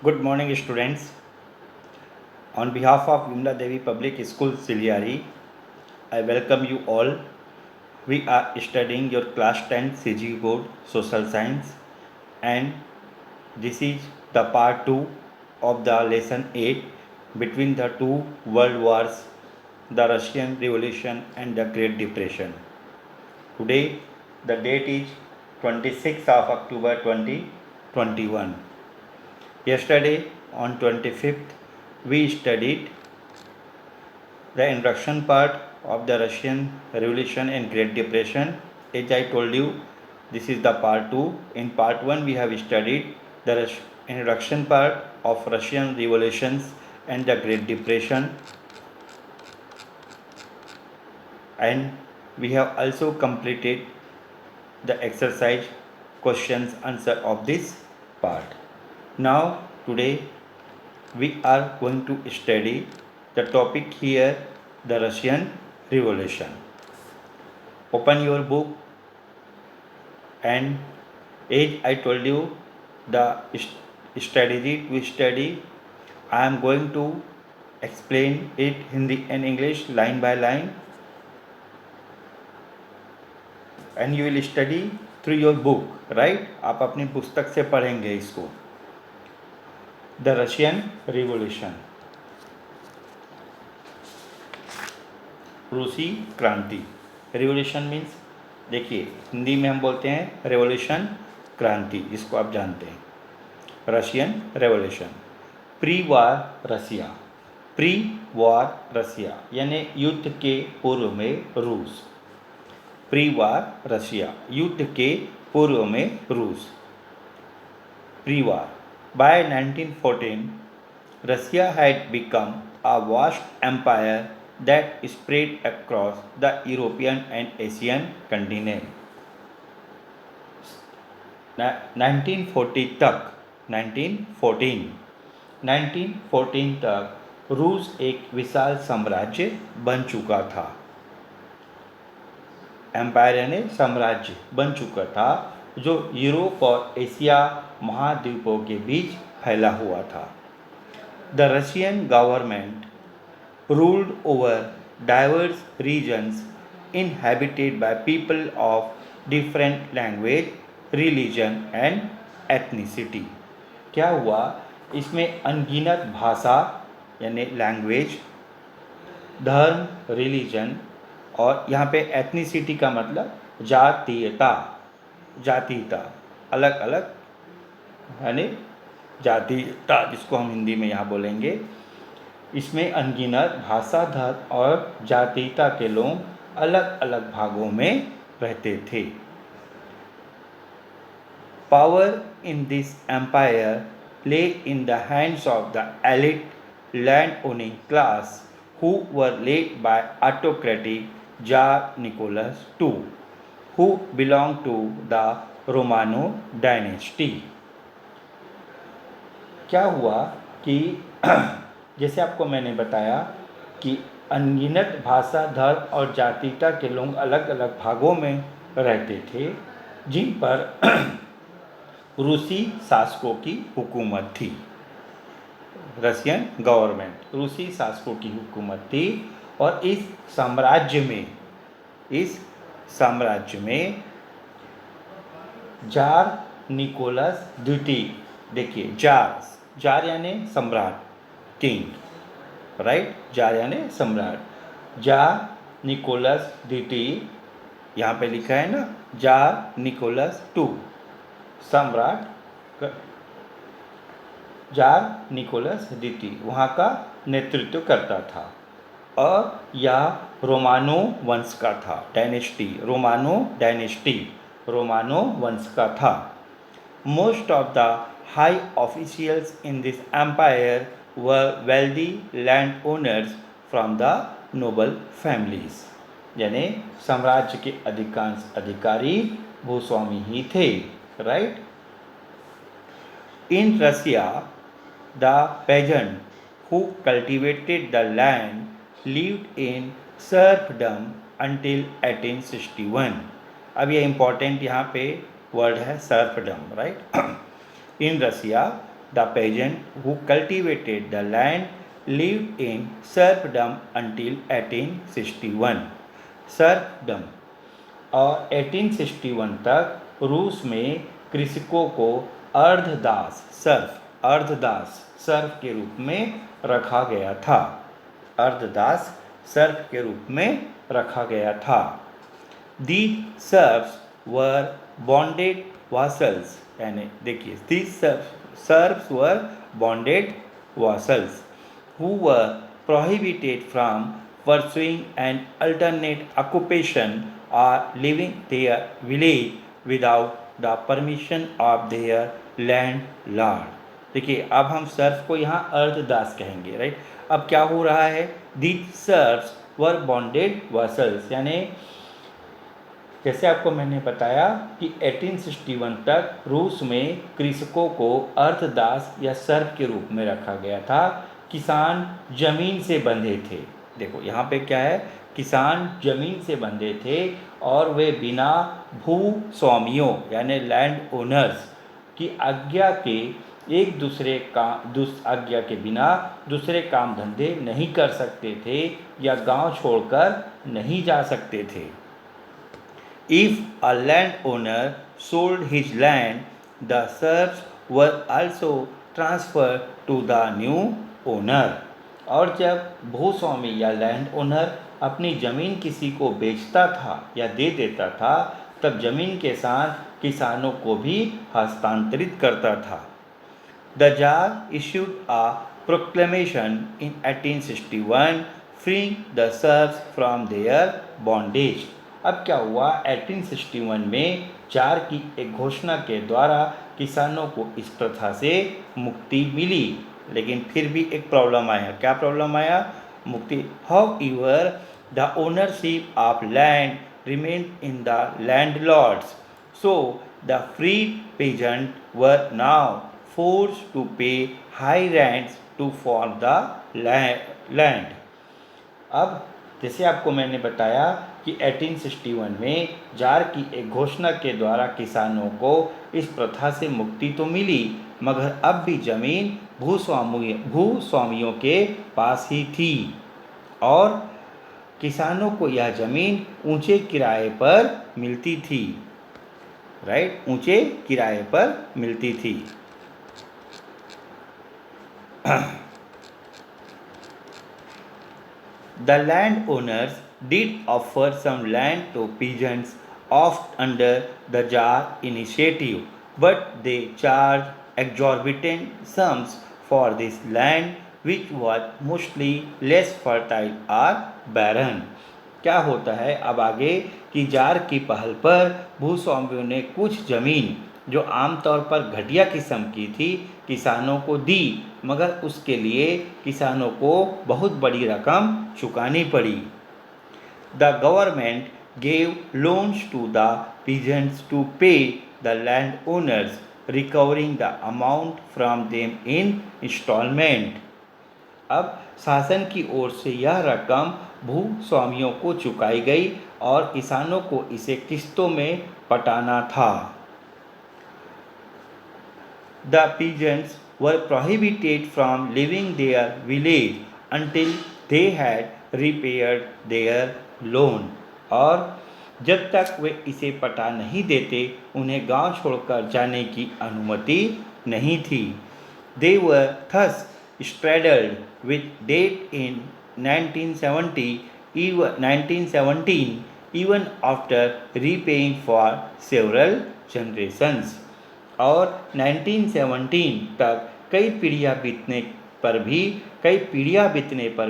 Good morning, students. On behalf of Vimla Devi Public School, Siliari, I welcome you all. We are studying your class 10 CG Board Social Science, and this is the part 2 of the lesson 8 between the two world wars, the Russian Revolution and the Great Depression. Today, the date is 26th of October 2021. Yesterday, on 25th, we studied the introduction part of the Russian Revolution and Great Depression. As I told you, this is the part 2. In part 1, we have studied the introduction part of Russian revolutions and the Great Depression, and we have also completed the exercise questions answer of this part. Now today we are going to study the topic here, the Russian Revolution. Open your book, and as I told you the strategy to study, I am going to explain it Hindi and English line by line, and you will study through your book, right? आप अपनी पुस्तक से पढ़ेंगे इसको. The Russian Revolution, रूसी क्रांति. Revolution means, देखिए हिंदी में हम बोलते हैं रेवोल्यूशन, क्रांति, जिसको आप जानते हैं. रशियन रेवोल्यूशन, प्री वार रसिया. प्री वार रसिया यानी युद्ध के पूर्व में रूस. प्री वार रसिया, युद्ध के पूर्व में रूस. Pre war. By 1914, Russia had become a vast empire that spread across the European and Asian continent. 1914 तक रूस एक विशाल साम्राज्य बन चुका था. एम्पायर यानी साम्राज्य बन चुका था, जो यूरोप और एशिया महाद्वीपों के बीच फैला हुआ था. The Russian government ruled over diverse regions inhabited by people of different language, religion and ethnicity. क्या हुआ, इसमें अनगिनत भाषा यानी लैंग्वेज, धर्म, रिलीजन, और यहाँ पे एथनिसिटी का मतलब जातीयता, जातीयता, अलग अलग यानी जातीयता, जिसको हम हिंदी में यहाँ बोलेंगे. इसमें अनगिनत भाषा, धर्म और जातीयता के लोग अलग अलग भागों में रहते थे. पावर इन दिस एम्पायर ले in the hands of the elite land owning class who were led by autocratic Tsar Nicholas II, who belonged to the Romano dynasty. क्या हुआ कि जैसे आपको मैंने बताया कि अनगिनत भाषा, धर्म और जातीयता के लोग अलग अलग भागों में रहते थे, जिन पर रूसी शासकों की हुकूमत थी. रशियन गवर्नमेंट, रूसी शासकों की हुकूमत थी. और इस साम्राज्य में जार निकोलस द्वितीय, देखिए जार यानी सम्राट, किंग, राइट. जार यानी सम्राट. जार निकोलस द्वितीय, यहाँ पे लिखा है ना, जार निकोलस टू, सम्राट जार निकोलस द्वितीय वहाँ का नेतृत्व करता था. और यह रोमानो वंश का था. डायनेस्टी, रोमानो वंश का था. Most of the high officials in this empire were wealthy land owners from the noble families. यानी साम्राज्य के अधिकांश अधिकारी भूस्वामी ही थे, right. In Russia, the peasant who cultivated the land lived in serfdom until 1861. अब ये इम्पोर्टेंट यहाँ पे वर्ड है serfdom, right. In Russia the peasant who cultivated the land lived in serfdom until 1861. Serfdom और 1861 तक रूस में कृषकों को अर्धदास के रूप में रखा गया था। अर्धदास सर्फ के रूप में रखा गया था। These serfs were bonded vassals, यानी देखिए these serfs were bonded vassals who were prohibited from pursuing an alternate occupation or leaving their village without the permission of their landlord। देखिए अब हम सर्फ को यहाँ अर्धदास कहेंगे, राइट। अब क्या हो रहा है, These serfs were bonded vassals, यानी जैसे आपको मैंने बताया कि 1861 तक रूस में कृषकों को अर्धदास या सर्फ के रूप में रखा गया था। किसान जमीन से बंधे थे। देखो यहाँ पे क्या है, किसान जमीन से बंधे थे और वे बिना भूस्वामियों यानी लैंड ओनर्स की आज्ञा के आज्ञा के बिना दूसरे काम धंधे नहीं कर सकते थे या गांव छोड़कर नहीं जा सकते थे। If a landowner sold his land, the serfs were also transferred to the new owner। और जब भूस्वामी या लैंड ओनर अपनी ज़मीन किसी को बेचता था या दे देता था, तब ज़मीन के साथ किसानों को भी हस्तांतरित करता था। The Tsar issued a proclamation in 1861 freeing the serfs from their bondage। अब क्या हुआ, 1861 में जार की एक घोषणा के द्वारा किसानों को इस प्रथा से मुक्ति मिली। लेकिन फिर भी एक प्रॉब्लम आया। क्या प्रॉब्लम आया, मुक्ति। However, the ownership of land remained in the landlords, so the freed peasants were now forced to pay high rents for the land। अब जैसे आपको मैंने बताया कि 1861 में जार की एक घोषणा के द्वारा किसानों को इस प्रथा से मुक्ति तो मिली, मगर अब भी ज़मीन भूस्वामियों के पास ही थी और किसानों को यह ज़मीन ऊंचे किराए पर मिलती थी, राइट, ऊंचे किराए पर मिलती थी। The landowners did offer some land to peasants oft under the Tsar initiative, but they charged exorbitant sums for this land which was mostly less fertile or barren। क्या होता है अब आगे कि जार की पहल पर भूस्वामियों ने कुछ ज़मीन जो आमतौर पर घटिया किस्म की थी किसानों को दी, मगर उसके लिए किसानों को बहुत बड़ी रकम चुकानी पड़ी। The government gave loans to the peasants to pay the landowners, recovering the amount from them in installment। अब शासन की ओर से यह रकम भूस्वामियों को चुकाई गई और किसानों को इसे किस्तों में पटाना था। The peasants were prohibited from leaving their village until they had repaid their loan। और जब तक वे इसे पटा नहीं देते उन्हें गांव छोड़कर जाने की अनुमति नहीं थी। They were thus straddled with debt in 1917 even after repaying for several generations। और 1917 तक कई पीढ़ियाँ बीतने पर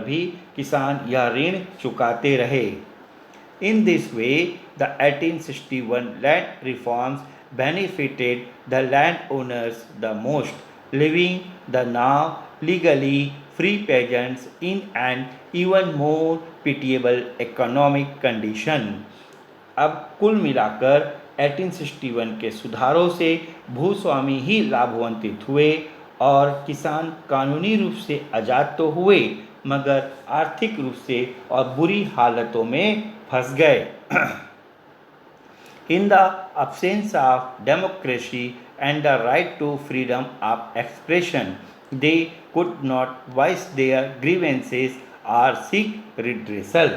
भी किसान यह ऋण चुकाते रहे। In this way, the 1861 land reforms benefited the landowners the most, leaving the now legally free peasants in an even more pitiable economic condition। अब कुल मिलाकर 1861 के सुधारों से भूस्वामी ही लाभान्वित हुए और किसान कानूनी रूप से आज़ाद तो हुए मगर आर्थिक रूप से और बुरी हालतों में फंस गए। In the absence of democracy and the right to freedom of expression. They could not voice their grievances or seek redressal.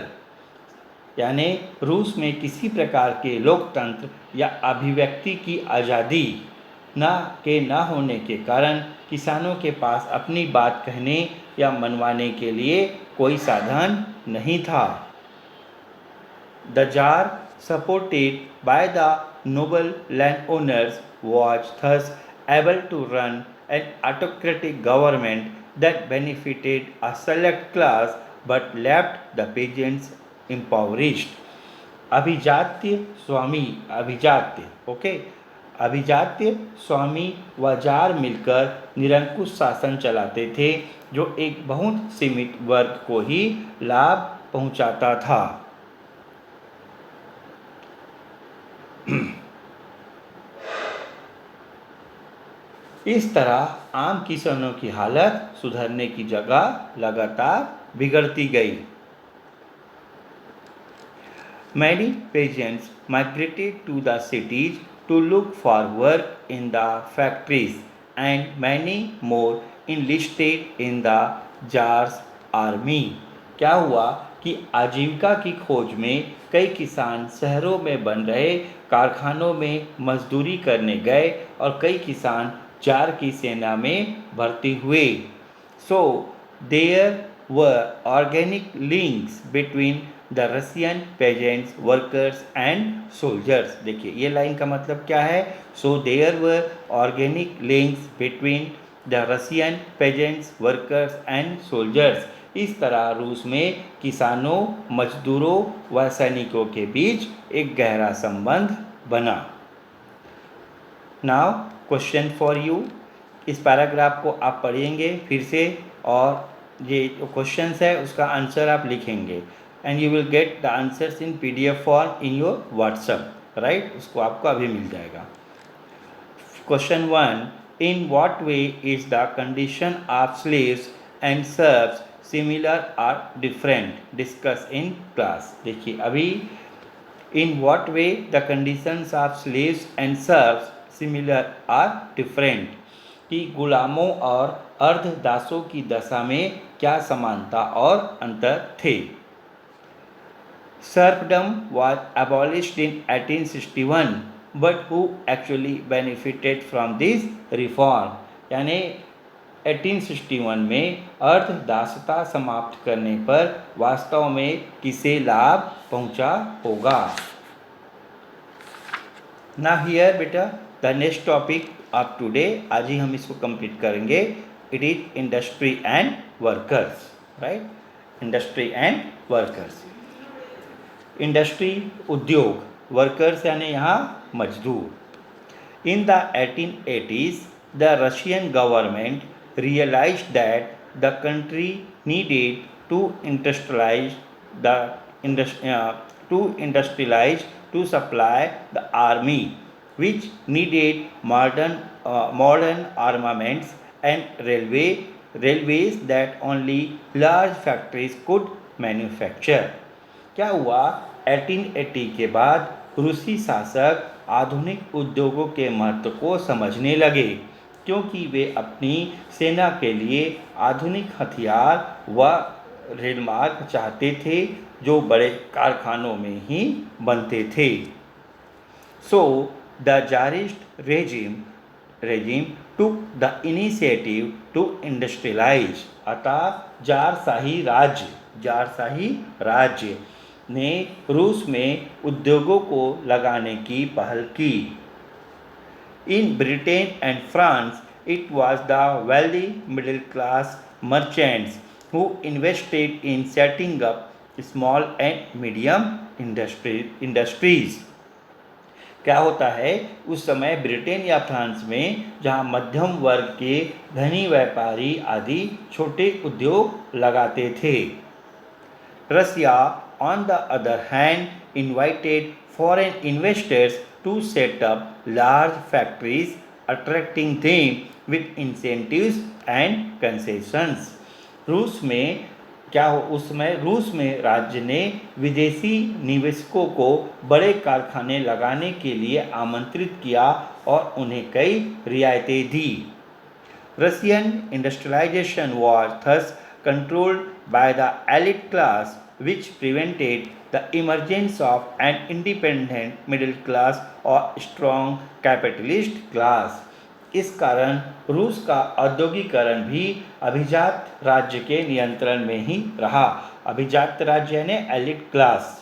यानी रूस में किसी प्रकार के लोकतंत्र या अभिव्यक्ति की आज़ादी न होने के कारण किसानों के पास अपनी बात कहने या मनवाने के लिए कोई साधन नहीं था. The Tsar, supported by the noble landowners, was thus able to run an autocratic government that benefited a select class but left the peasants impoverished. अभिजात्य स्वामी व जार मिलकर निरंकुश शासन चलाते थे जो एक बहुत सीमित वर्ग को ही लाभ पहुंचाता था. इस तरह आम किसानों की हालत सुधरने की जगह लगातार बिगड़ती गई. Many peasants migrated to the cities to look for work in the factories, and many more enlisted in the Tsar's army. क्या हुआ कि आजीविका की खोज में कई किसान शहरों में बन रहे कारखानों में मजदूरी करने गए और कई किसान जार की सेना में भर्ती हुए. So there were organic links between the Russian peasants, workers and soldiers. देखिए ये लाइन का मतलब क्या है. So there were organic links between the Russian peasants, workers and soldiers. इस तरह रूस में किसानों, मजदूरों व सैनिकों के बीच एक गहरा संबंध बना. Now question for you. इस पैराग्राफ को आप पढ़ेंगे फिर से और ये जो क्वेश्चन है उसका आंसर आप लिखेंगे and you will get the answers in PDF form in your WhatsApp. Right, उसको आपको अभी मिल जाएगा. Question 1. In what way is the condition of slaves and serves similar और डिफरेंट? Discuss in class. देखिए अभी in what way the conditions of slaves and serves similar और different कि गुलामों और अर्धदासों की दशा में क्या समानता और अंतर थे. Serfdom was abolished in 1861, but who actually benefited from this reform? यानी 1861 में अर्धदासता समाप्त करने पर वास्तव में किसे लाभ पहुंचा होगा. ना हियर बेटा the next topic of today. आज ही हम इसको कंप्लीट करेंगे. It is industry and workers. Right, industry and workers. Industry उद्योग, वर्कर्स यानी यहाँ मजदूर. In the 1880s the Russian government realized that the country needed to industrialize to supply the army, which needed modern armaments and railways that only large factories could manufacture. क्या हुआ 1880 के बाद रूसी शासक आधुनिक उद्योगों के महत्व को समझने लगे क्योंकि वे अपनी सेना के लिए आधुनिक हथियार व रेलमार्ग चाहते थे जो बड़े कारखानों में ही बनते थे. So the tsarist regime took the initiative to industrialize. अतः जारशाही राज्य ने रूस में उद्योगों को लगाने की पहल की. In Britain and France, it was the wealthy middle class merchants who invested in setting up small and medium industries. क्या होता है उस समय ब्रिटेन या फ्रांस में जहां मध्यम वर्ग के धनी व्यापारी आदि छोटे उद्योग लगाते थे. रसिया on the other hand invited foreign investors to set up large factories, attracting them with incentives and concessions. रूस में क्या हो, उस समय रूस में राज्य ने विदेशी निवेशकों को बड़े कारखाने लगाने के लिए आमंत्रित किया और उन्हें कई रियायतें दी। Russian industrialisation was thus controlled by the elite class, which prevented the emergence of an independent middle class or strong capitalist class. इस कारण रूस का औद्योगिकरण भी अभिजात राज्य के नियंत्रण में ही रहा। अभिजात राज्य यानी एलिट क्लास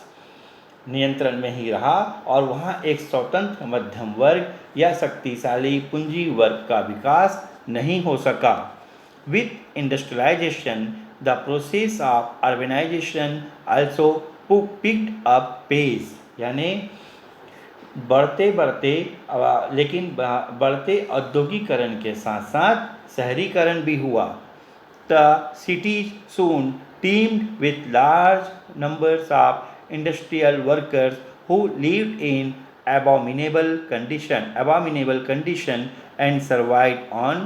नियंत्रण में ही रहा और वहाँ एक स्वतंत्र मध्यम वर्ग या शक्तिशाली पूंजी वर्ग का विकास नहीं हो सका। With industrialisation the process of urbanisation also picked up pace, यानी बढ़ते औद्योगिकरण के साथ साथ शहरीकरण भी हुआ। The cities soon teemed with large numbers of industrial workers who lived in abominable condition and survived on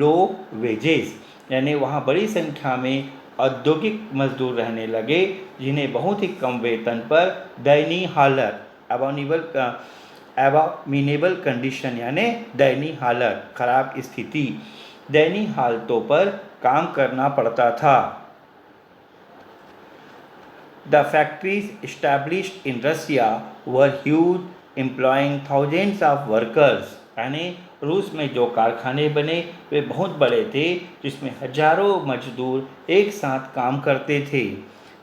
low wages, यानी वहाँ बड़ी संख्या में औद्योगिक मजदूर रहने लगे जिन्हें बहुत ही कम वेतन पर दयनीय हालत एबॉमिनेबल कंडीशन यानी दयनीय हालत, खराब स्थिति, दयनीय हालतों पर काम करना पड़ता था। The factories established in Russia were huge, employing thousands of workers. यानी रूस में जो कारखाने बने वे बहुत बड़े थे जिसमें हजारों मजदूर एक साथ काम करते थे।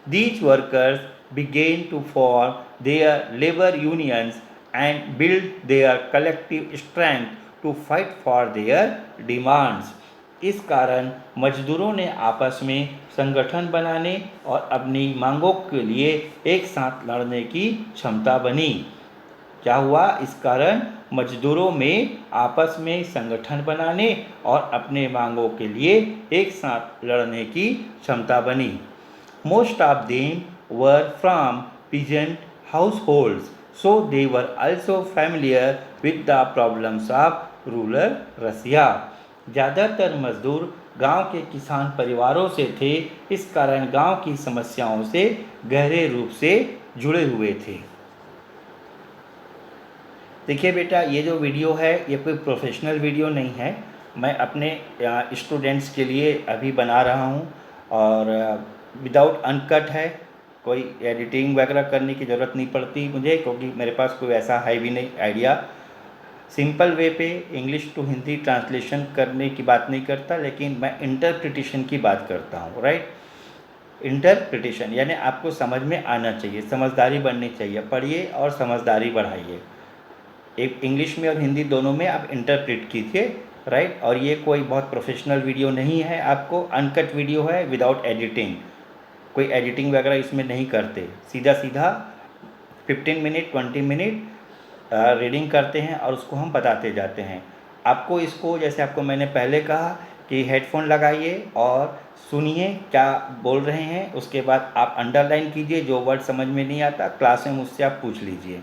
These workers began to form their labor unions and build their collective strength to fight for their demands. इस कारण मजदूरों ने आपस में संगठन बनाने और अपनी मांगों के लिए एक साथ लड़ने की क्षमता बनी। क्या हुआ? इस कारण मजदूरों में आपस में संगठन बनाने और अपने मांगों के लिए एक साथ लड़ने की क्षमता बनी। Most of them were from peasant households, so they were also familiar with the problems of rural Russia. ज़्यादातर मजदूर गांव के किसान परिवारों से थे, इस कारण गांव की समस्याओं से गहरे रूप से जुड़े हुए थे। देखिए बेटा, ये जो वीडियो है ये कोई प्रोफेशनल वीडियो नहीं है, मैं अपने स्टूडेंट्स के लिए अभी बना रहा हूँ और विदाउट अनकट है, कोई एडिटिंग वगैरह करने की ज़रूरत नहीं पड़ती मुझे, क्योंकि मेरे पास कोई ऐसा है भी नहीं आइडिया। सिंपल वे पे इंग्लिश टू हिंदी ट्रांसलेशन करने की बात नहीं करता, लेकिन मैं इंटरप्रिटेशन की बात करता हूँ, राइट। इंटरप्रिटेशन यानी आपको समझ में आना चाहिए, समझदारी बढ़नी चाहिए, पढ़िए और समझदारी बढ़ाइए। एक इंग्लिश में और हिंदी दोनों में आप इंटरप्रेट कीजिए, राइट। और ये कोई बहुत प्रोफेशनल वीडियो नहीं है, आपको अनकट वीडियो है विदाउट एडिटिंग, कोई एडिटिंग वगैरह इसमें नहीं करते, सीधा सीधा 15 मिनट 20 मिनट रीडिंग करते हैं और उसको हम बताते जाते हैं। आपको इसको, जैसे आपको मैंने पहले कहा कि हेडफोन लगाइए और सुनिए क्या बोल रहे हैं, उसके बाद आप अंडरलाइन कीजिए, जो वर्ड समझ में नहीं आता क्लास में मुझसे आप पूछ लीजिए,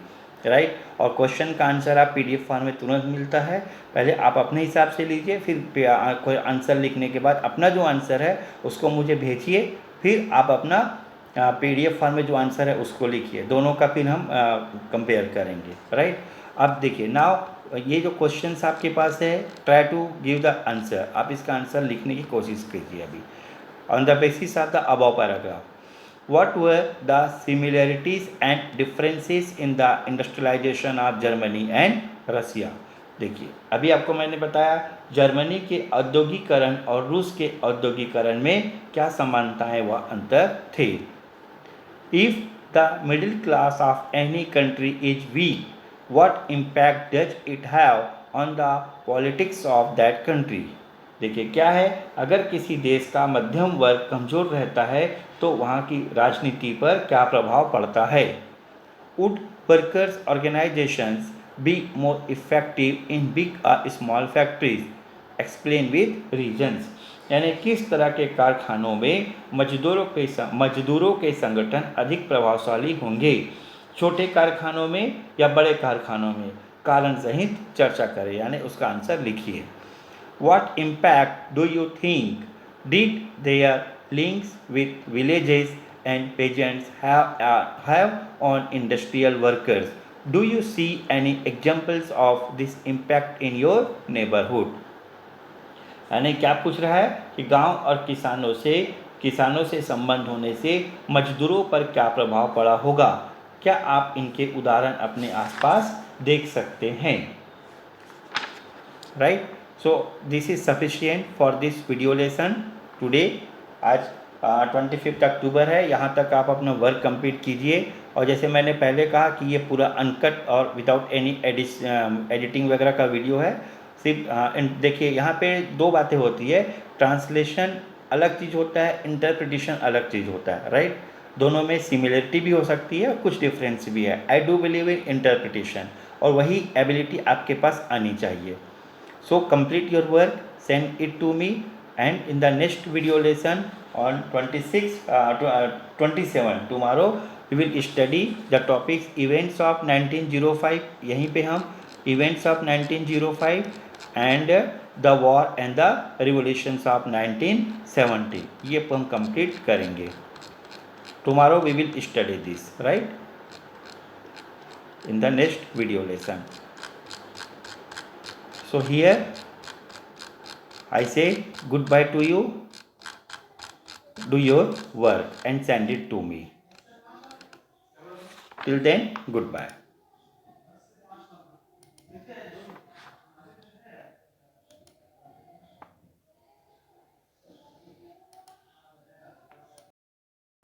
राइट। और क्वेश्चन का आंसर आप PDF फॉर्म में तुरंत मिलता है, पहले आप अपने हिसाब से लीजिए, फिर कोई आंसर लिखने के बाद अपना जो आंसर है उसको मुझे भेजिए, फिर आप अपना PDF फॉर्म में जो आंसर है उसको लिखिए, दोनों का फिर हम कंपेयर करेंगे, राइट। अब देखिए, नाउ ये जो क्वेश्चंस आपके पास है, try to give the answer, आप इसका आंसर लिखने की कोशिश कीजिए अभी on the basis of the above paragraph. What were the similarities and differences in the industrialisation of Germany and Russia. देखिए, अभी आपको मैंने बताया जर्मनी के औद्योगिकरण और रूस के औद्योगिकरण में क्या समानताएं व अंतर थे। If the middle class of any country is weak, what impact does it have on the politics of that country? देखिए क्या है, अगर किसी देश का मध्यम वर्ग कमज़ोर रहता है तो वहाँ की राजनीति पर क्या प्रभाव पड़ता है। Would workers organizations be more effective in big or small factories? Explain with reasons. यानी किस तरह के कारखानों में मजदूरों के संगठन अधिक प्रभावशाली होंगे, छोटे कारखानों में या बड़े कारखानों में, कारण सहित चर्चा करें, यानी उसका आंसर लिखिए। What impact do you think did their links with villages and peasants have on industrial workers. Do you see any examples of this impact in your neighborhood? यानी क्या पूछ रहा है कि गांव और किसानों से संबंध होने से मजदूरों पर क्या प्रभाव पड़ा होगा? क्या आप इनके उदाहरण अपने आसपास देख सकते हैं? Right, so this is sufficient for this video lesson today. आज 25 अक्टूबर है, यहाँ तक आप अपना वर्क कंप्लीट कीजिए। और जैसे मैंने पहले कहा कि ये पूरा अनकट और विदाउट एनी एडिटिंग वगैरह का वीडियो है। सिर्फ देखिए यहाँ पे दो बातें होती है, ट्रांसलेशन अलग चीज़ होता है, इंटरप्रिटेशन अलग चीज़ होता है, राइट। दोनों में सिमिलरिटी भी हो सकती है और कुछ डिफरेंस भी है। I do believe in interpretation, और वही एबिलिटी आपके पास आनी चाहिए। So complete your work, send it to me, and in the next video lesson on 27 tomorrow we will study the topics events of 1905. यहीं पे हम events of 1905 and the war and the revolutions of 1970 ये हम complete करेंगे। Tomorrow we will study this, right, in the next video lesson. So here I say goodbye to you. Do your work and send it to me. Till then, goodbye.